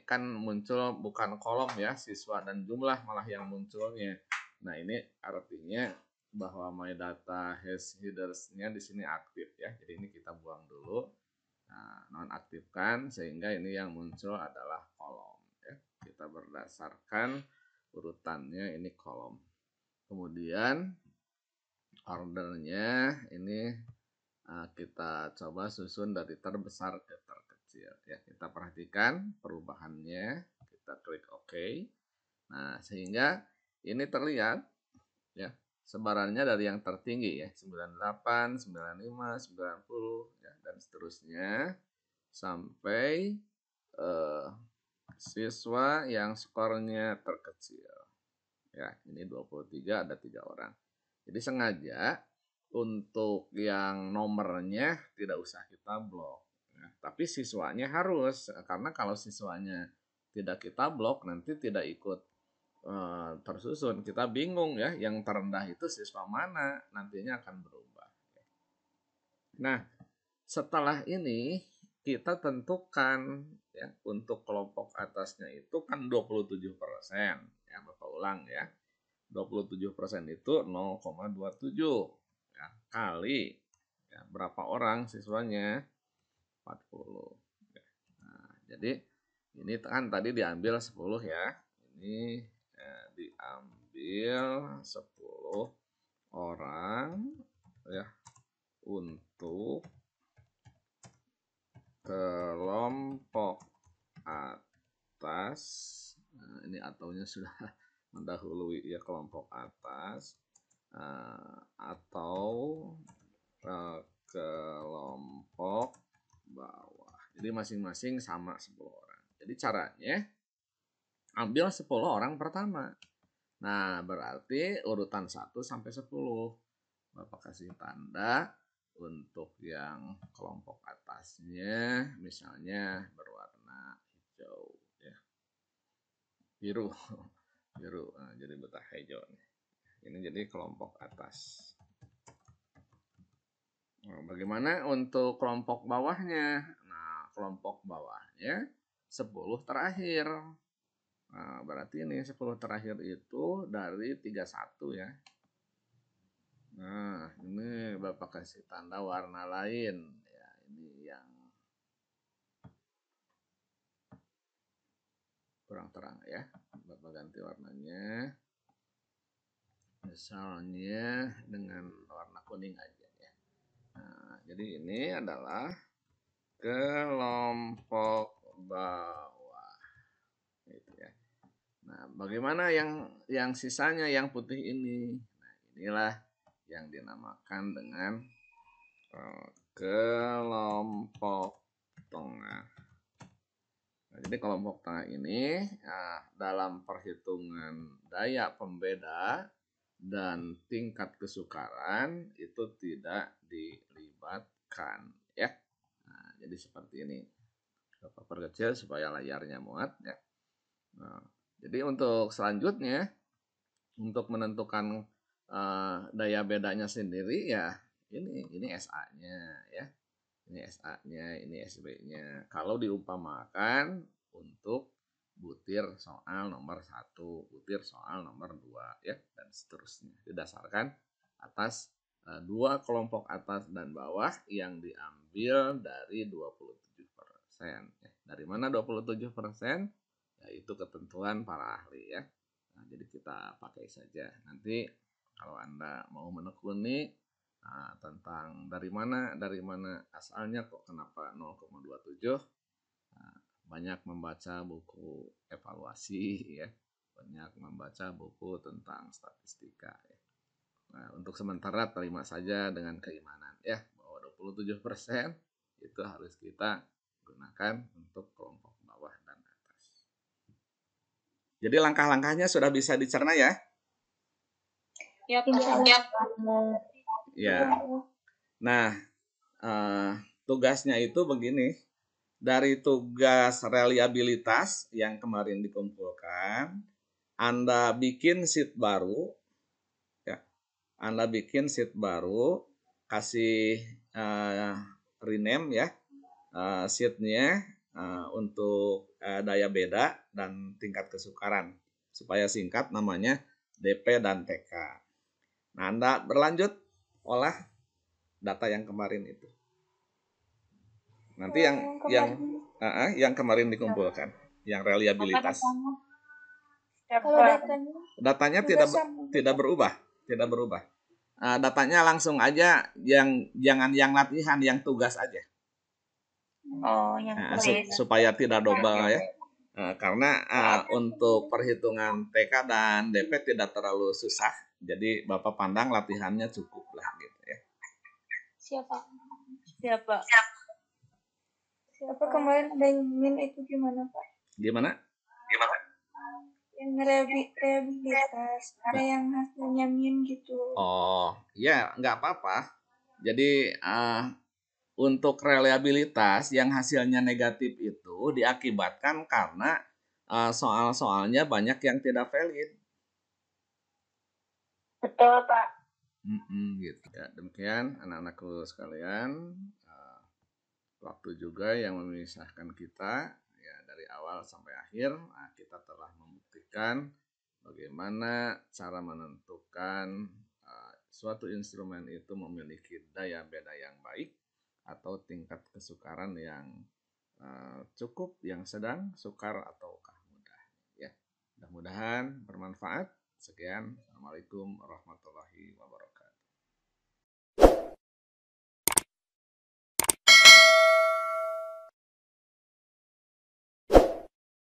kan muncul bukan kolom ya, siswa dan jumlah malah yang munculnya. Nah, ini artinya bahwa my data hash headers-nya di sini aktif ya. Jadi ini kita buang dulu. Nonaktifkan sehingga ini yang muncul adalah kolom ya. Kita berdasarkan urutannya ini kolom. Kemudian ordernya ini kita coba susun dari terbesar ke terkecil ya. Kita perhatikan perubahannya, kita klik OK. Nah, sehingga ini terlihat ya sebarannya dari yang tertinggi ya 98, 95, 90 ya dan seterusnya sampai siswa yang skornya terkecil. Ya, ini 23 ada 3 orang. Jadi sengaja untuk yang nomornya tidak usah kita blok. Ya, tapi siswanya harus, karena kalau siswanya tidak kita blok nanti tidak ikut tersusun. Kita bingung ya, yang terendah itu siswa mana, nantinya akan berubah. Nah, setelah ini kita tentukan ya untuk kelompok atasnya itu kan 27%. Ya, Bapak ulang ya. 27% itu 0,27 ya, kali ya, berapa orang siswanya 40 ya. Nah, jadi ini kan tadi diambil 10 ya, ini diambil 10 orang ya untuk kelompok atas. Nah, ini ataunya sudah mendahului ya kelompok atas atau kelompok bawah. Jadi masing-masing sama 10 orang. Jadi caranya ambil 10 orang pertama. Nah, berarti urutan 1 sampai 10. Bapak kasih tanda untuk yang kelompok atasnya misalnya berwarna hijau ya. Biru. Nah, jadi betah hijau nih. Ini jadi kelompok atas. Nah, bagaimana untuk kelompok bawahnya? Nah, kelompok bawahnya 10 terakhir. Nah, berarti ini 10 terakhir itu dari 31 ya. Nah, ini Bapak kasih tanda warna lain. Ya, ini yang kurang terang ya. Bapak ganti warnanya. Misalnya dengan warna kuning aja ya. Nah, jadi ini adalah kelompok bawah. Gitu ya. Nah, bagaimana yang sisanya yang putih ini? Nah, inilah yang dinamakan dengan kelompok tengah. Nah, jadi kelompok tengah ini dalam perhitungan daya pembeda dan tingkat kesukaran itu tidak dilibatkan ya. Nah, jadi seperti ini. Bapak perkecil supaya layarnya muat ya. Nah, jadi untuk selanjutnya untuk menentukan daya bedanya sendiri ya ini SA-nya ya. Ini SA-nya, ini SB-nya. Kalau diumpamakan untuk butir soal nomor 1, butir soal nomor 2 ya dan seterusnya. Didasarkan atas dua kelompok atas dan bawah yang diambil dari 27%. Ya. Dari mana 27%? Yaitu ketentuan para ahli ya. Nah, jadi kita pakai saja. Nanti kalau Anda mau menekuni tentang dari mana asalnya kok kenapa 0,27, banyak membaca buku evaluasi ya, banyak membaca buku tentang statistika ya. Nah, untuk sementara terima saja dengan keimanan ya bahwa 27% itu harus kita gunakan untuk kelompok bawah dan atas. Jadi langkah-langkahnya sudah bisa dicerna ya? Ya, Ya. Nah, tugasnya itu begini. Dari tugas reliabilitas yang kemarin dikumpulkan, Anda bikin sheet baru, ya. Anda bikin sheet baru, kasih rename ya sheet-nya untuk daya beda dan tingkat kesukaran. Supaya singkat namanya DP dan TK. Nah, Anda berlanjut olah data yang kemarin itu. Nanti yang kemarin dikumpulkan, yang reliabilitas. Kalau Datanya tidak berubah. Datanya langsung aja jangan yang latihan, yang tugas aja. Supaya tidak double ya. Karena untuk perhitungan TK dan DP tidak terlalu susah. Jadi Bapak pandang latihannya cukup lah gitu ya. Siapa kemarin ada yang min itu gimana Pak? Gimana? Yang rehabilitas, ada yang hasilnya min gitu. Oh, ya nggak apa-apa. Jadi untuk reliabilitas yang hasilnya negatif itu diakibatkan karena soal-soalnya banyak yang tidak valid. Betul Pak. Gitu ya. Demikian anak-anakku sekalian, waktu juga yang memisahkan kita ya dari awal sampai akhir. Kita telah membuktikan bagaimana cara menentukan suatu instrumen itu memiliki daya beda yang baik atau tingkat kesukaran yang cukup, yang sedang, sukar, ataukah mudah. Ya, mudah-mudahan bermanfaat. Sekian, Assalamualaikum warahmatullahi wabarakatuh.